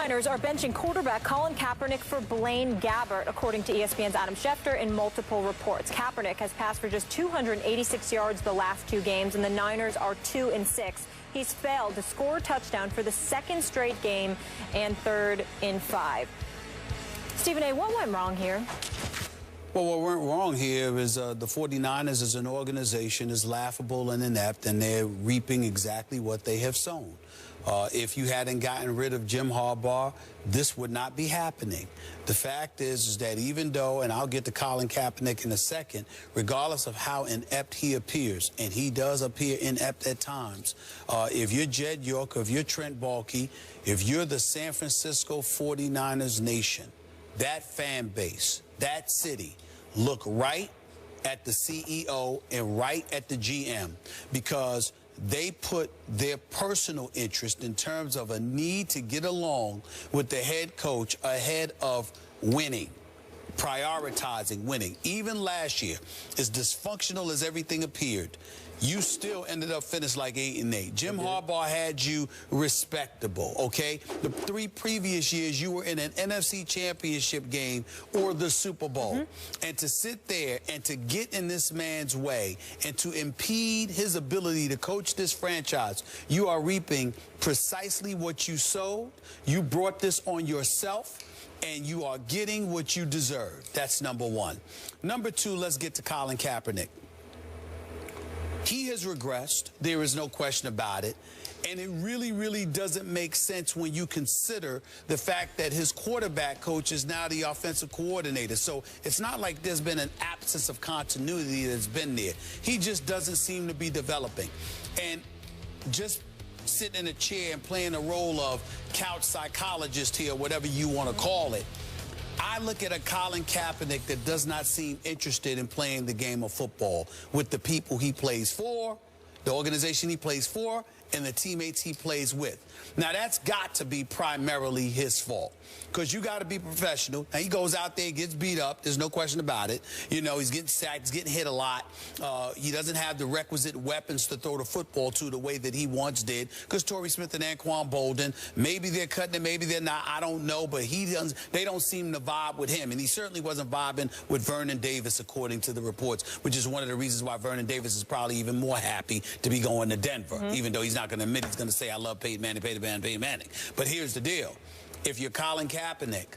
49ers are benching quarterback Colin Kaepernick for Blaine Gabbert, according to ESPN's Adam Schefter in multiple reports. Kaepernick has passed for just 286 yards the last 2 games, and the Niners are 2-6. He's failed to score a touchdown for the 2nd straight game and 3rd in 5. Stephen A., what went wrong here? Well, what went wrong here is the 49ers as an organization is laughable and inept, and they're reaping exactly what they have sown. If you hadn't gotten rid of Jim Harbaugh, this would not be happening. The fact is that even though, and I'll get to Colin Kaepernick in a second, regardless of how inept he appears, and he does appear inept at times, if you're Jed York, if you're Trent Baalke, if you're the San Francisco 49ers nation, that fan base, that city, look right at the CEO and right at the GM, because they put their personal interest in terms of a need to get along with the head coach ahead of winning, prioritizing winning. Even last year, as dysfunctional as everything appeared, you still ended up finished like 8-8. Jim Harbaugh had you respectable, okay? The 3 previous years, you were in an NFC championship game or the Super Bowl. And to sit there and to get in this man's way and to impede his ability to coach this franchise, you are reaping precisely what you sowed. You brought this on yourself, and you are getting what you deserve. That's number 1. Number 2, let's get to Colin Kaepernick. He has regressed. There is no question about it. And it really, really doesn't make sense when you consider the fact that his quarterback coach is now the offensive coordinator. So it's not like there's been an absence of continuity that's been there. He just doesn't seem to be developing. And just sitting in a chair and playing a role of couch psychologist here, whatever you want to call it, I look at a Colin Kaepernick that does not seem interested in playing the game of football with the people he plays for, the organization he plays for, and the teammates he plays with. Now, that's got to be primarily his fault, because you got to be professional. Now, he goes out there, gets beat up. There's no question about it. You know, he's getting sacked, he's getting hit a lot. He doesn't have the requisite weapons to throw the football to the way that he once did, because Torrey Smith and Anquan Bolden, maybe they're cutting it, maybe they're not, I don't know, but they don't seem to vibe with him. And he certainly wasn't vibing with Vernon Davis, according to the reports, which is one of the reasons why Vernon Davis is probably even more happy to be going to Denver, even though he's not going to admit, he's going to say, I love Peyton Manning, Peyton Manning, Peyton Manning. But here's the deal. If you're Colin Kaepernick,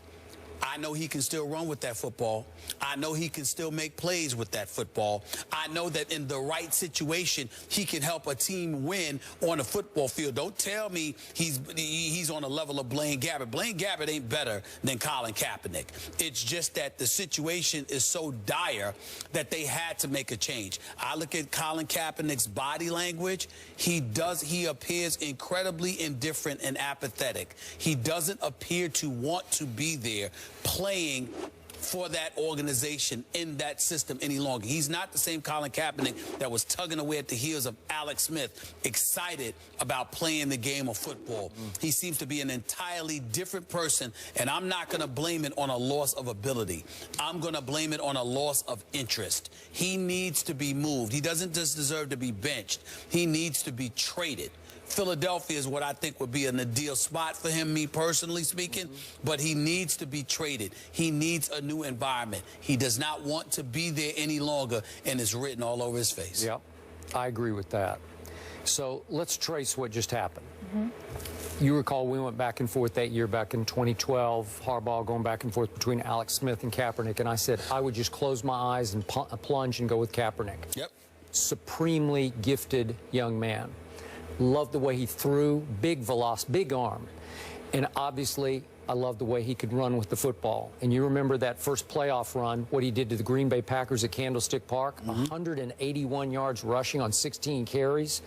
I know he can still run with that football. I know he can still make plays with that football. I know that in the right situation, he can help a team win on a football field. Don't tell me he's on a level of Blaine Gabbert. Blaine Gabbert ain't better than Colin Kaepernick. It's just that the situation is so dire that they had to make a change. I look at Colin Kaepernick's body language. He appears incredibly indifferent and apathetic. He doesn't appear to want to be there playing for that organization in that system any longer. He's not the same Colin Kaepernick that was tugging away at the heels of Alex Smith, excited about playing the game of football. He seems to be an entirely different person, and I'm not going to blame it on a loss of ability. I'm going to blame it on a loss of interest. He needs to be moved. He doesn't just deserve to be benched. He needs to be traded. Philadelphia is what I think would be an ideal spot for him, me personally speaking, but he needs to be traded. He needs a new environment. He does not want to be there any longer, and it's written all over his face. Yep, I agree with that. So let's trace what just happened. You recall we went back and forth that year, back in 2012, Harbaugh going back and forth between Alex Smith and Kaepernick, and I said I would just close my eyes and plunge and go with Kaepernick. Yep. Supremely gifted young man. Loved the way he threw, big velocity, big arm. And obviously, I loved the way he could run with the football. And you remember that first playoff run, what he did to the Green Bay Packers at Candlestick Park? 181 yards rushing on 16 carries.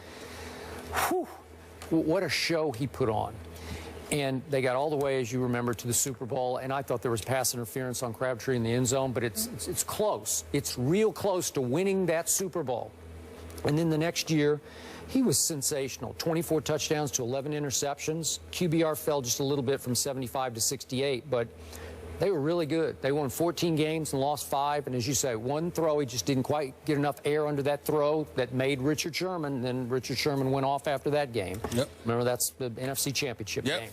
Whew. What a show he put on. And they got all the way, as you remember, to the Super Bowl. And I thought there was pass interference on Crabtree in the end zone, but it's close. It's real close to winning that Super Bowl. And then the next year, he was sensational. 24 touchdowns to 11 interceptions. QBR fell just a little bit from 75 to 68, but they were really good. They won 14 games and lost 5. And as you say, one throw, he just didn't quite get enough air under that throw that made Richard Sherman. Then Richard Sherman went off after that game. Yep. Remember, that's the NFC Championship game.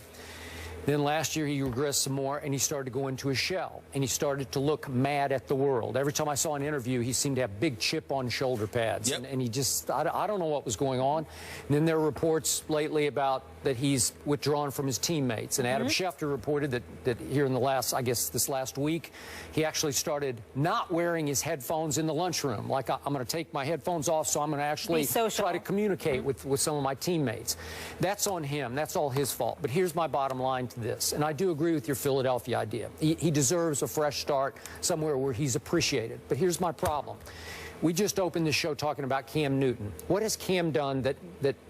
Then last year he regressed some more, and he started to go into a shell, and he started to look mad at the world. Every time I saw an interview, he seemed to have big chip on shoulder pads, and he just, I don't know what was going on. And then there were reports lately about that he's withdrawn from his teammates, and Adam Schefter reported that here in the last, I guess this last week, he actually started not wearing his headphones in the lunchroom. Like, I'm going to take my headphones off, so I'm going to actually try to communicate with some of my teammates. That's on him. That's all his fault. But here's my bottom line to this, and I do agree with your Philadelphia idea. He deserves a fresh start somewhere where he's appreciated. But here's my problem. We just opened this show talking about Cam Newton. What has Cam done that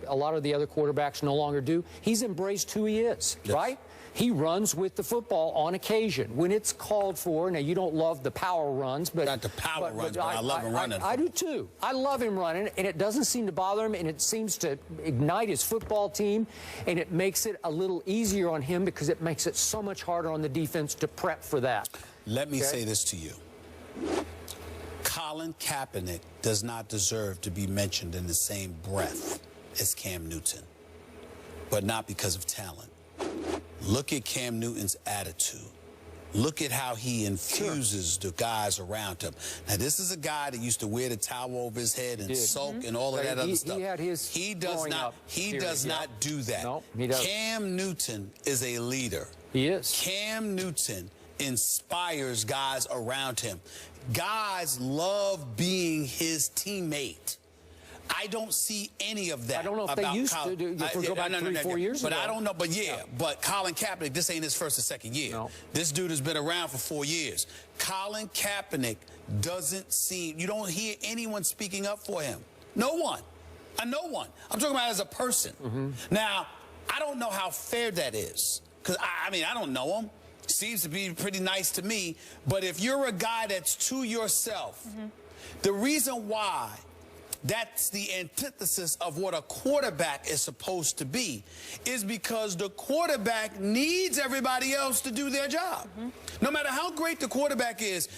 a lot of the other quarterbacks no longer do? He's embraced who he is, right? He runs with the football on occasion when it's called for. Now, you don't love the power runs, but not the power runs, but I love him running. I do too. I love him running, and it doesn't seem to bother him, and it seems to ignite his football team, and it makes it a little easier on him because it makes it so much harder on the defense to prep for that. Let me say this to you. Colin Kaepernick does not deserve to be mentioned in the same breath as Cam Newton, but not because of talent. Look at Cam Newton's attitude. Look at how he infuses the guys around him. Now, this is a guy that used to wear the towel over his head and sulk and all of that other stuff. He had his he does not do that. No, he doesn't. Cam Newton is a leader. He is. Cam Newton inspires guys around him. Guys love being his teammate. I don't see any of that. I don't know if they used to. If we go back 3-4 years ago. But I don't know. But yeah, but Colin Kaepernick, this ain't his first or second year. No. This dude has been around for 4 years. Colin Kaepernick doesn't seem, you don't hear anyone speaking up for him. No one. No one. I'm talking about as a person. Now, I don't know how fair that is. Because, I mean, I don't know him. Seems to be pretty nice to me. But if you're a guy that's to yourself, the reason why that's the antithesis of what a quarterback is supposed to be is because the quarterback needs everybody else to do their job. No matter how great the quarterback is,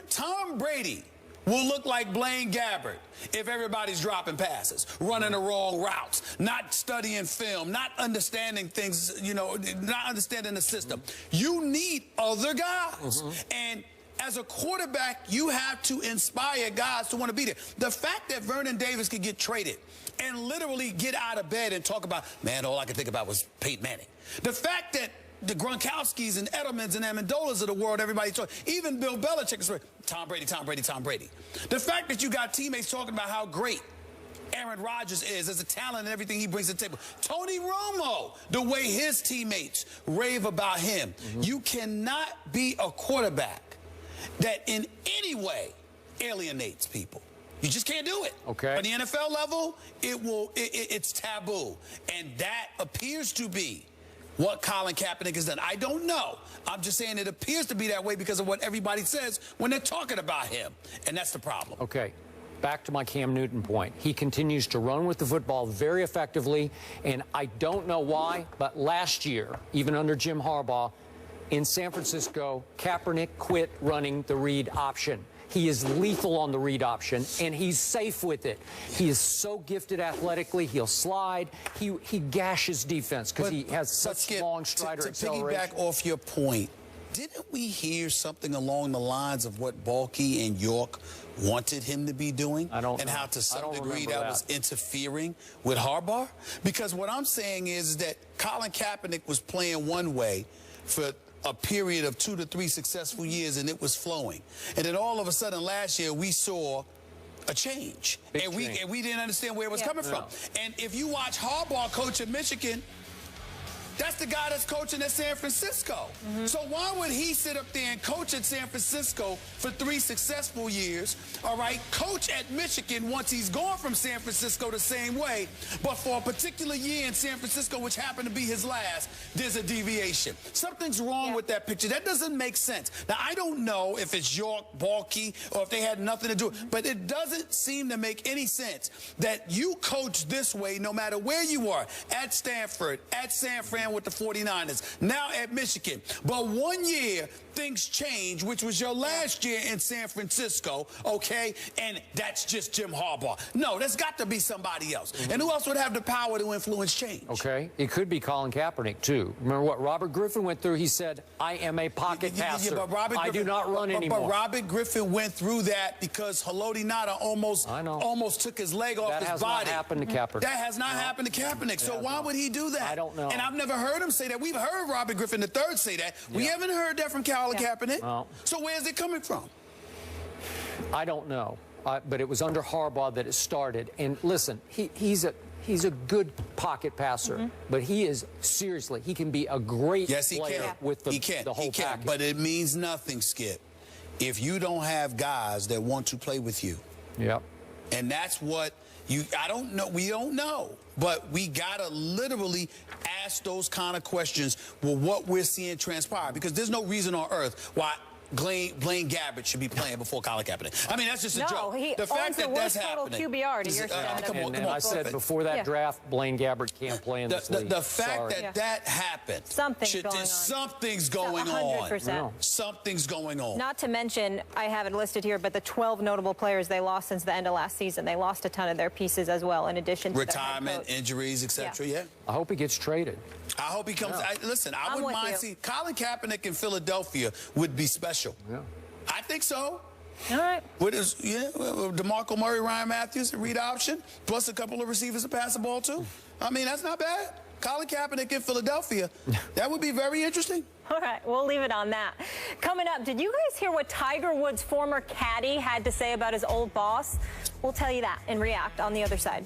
Tom Brady will look like Blaine Gabbert if everybody's dropping passes, running the wrong routes, not studying film, not understanding things, you know, not understanding the system. You need other guys. And as a quarterback, you have to inspire guys to want to be there. The fact that Vernon Davis could get traded and literally get out of bed and talk about, man, all I could think about was Peyton Manning. The fact that the Gronkowskis and Edelmans and Amendolas of the world, everybody talking, even Bill Belichick is Tom Brady, Tom Brady, Tom Brady. The fact that you got teammates talking about how great Aaron Rodgers is as a talent and everything he brings to the table. Tony Romo, the way his teammates rave about him. You cannot be a quarterback that in any way alienates people. You just can't do it. Okay. At the NFL level, it's taboo. And that appears to be what Colin Kaepernick has done. I don't know. I'm just saying it appears to be that way because of what everybody says when they're talking about him. And that's the problem. Okay. Back to my Cam Newton point. He continues to run with the football very effectively, and I don't know why, but last year, even under Jim Harbaugh, in San Francisco, Kaepernick quit running the read option. He is lethal on the read option, and he's safe with it. He is so gifted athletically. He'll slide. He gashes defense because he has such long strider acceleration. To piggyback off your point, didn't we hear something along the lines of what Balky and York wanted him to be doing? I don't know. And how to some degree that was interfering with Harbaugh? Because what I'm saying is that Colin Kaepernick was playing one way for a period of 2 to 3 successful years, and it was flowing. And then all of a sudden last year we saw a change. And we didn't understand where it was coming from. And if you watch Harbaugh coach at Michigan, that's the guy that's coaching at San Francisco. So why would he sit up there and coach at San Francisco for 3 successful years, all right, coach at Michigan once he's gone from San Francisco the same way, but for a particular year in San Francisco, which happened to be his last, there's a deviation. Something's wrong with that picture. That doesn't make sense. Now, I don't know if it's York, Balky, or if they had nothing to do, but it doesn't seem to make any sense that you coach this way no matter where you are, at Stanford, at San Fran, playing with the 49ers, now at Michigan. But 1 year, things change, which was your last year in San Francisco, okay? And that's just Jim Harbaugh. No, there's got to be somebody else. And who else would have the power to influence change? Okay. It could be Colin Kaepernick, too. Remember what Robert Griffin went through? He said, I am a pocket passer. I do not run anymore. But Robert Griffin went through that because Haloti Ngata almost took his leg off his body. That has not happened to Kaepernick. That has not happened to Kaepernick. So why would he do that? I don't know. And I've never heard him say that. We've heard Robert Griffin III say that. We haven't heard that from Colin Kaepernick. Well, so where's it coming from? I don't know. But it was under Harbaugh that it started. And listen, he's a good pocket passer, but he is, seriously, he can be a great player with the whole package. But it means nothing, Skip, if you don't have guys that want to play with you. Yep. And that's what I don't know. We don't know. But we got to literally ask those kind of questions with what we're seeing transpire. Because there's no reason on earth why Blaine Gabbert should be playing before Colin Kaepernick. I mean, that's just a joke. The fact that that's happening. QBR to your come on, I said before that draft, Blaine Gabbert can't play in this league. The fact that that happened. Something's going on. Something's going on. 100%. Something's going on. Not to mention, I have it listed here, but the 12 notable players they lost since the end of last season. They lost a ton of their pieces as well, in addition to retirement, injuries, etc. I hope he gets traded. I hope he comes. Listen, I wouldn't mind seeing Colin Kaepernick in Philadelphia would be special. Yeah. I think so. All right. With his, DeMarco Murray, Ryan Matthews, a read option, plus a couple of receivers to pass the ball to. I mean, that's not bad. Colin Kaepernick in Philadelphia, that would be very interesting. All right, we'll leave it on that. Coming up, did you guys hear what Tiger Woods' former caddy had to say about his old boss? We'll tell you that and react on the other side.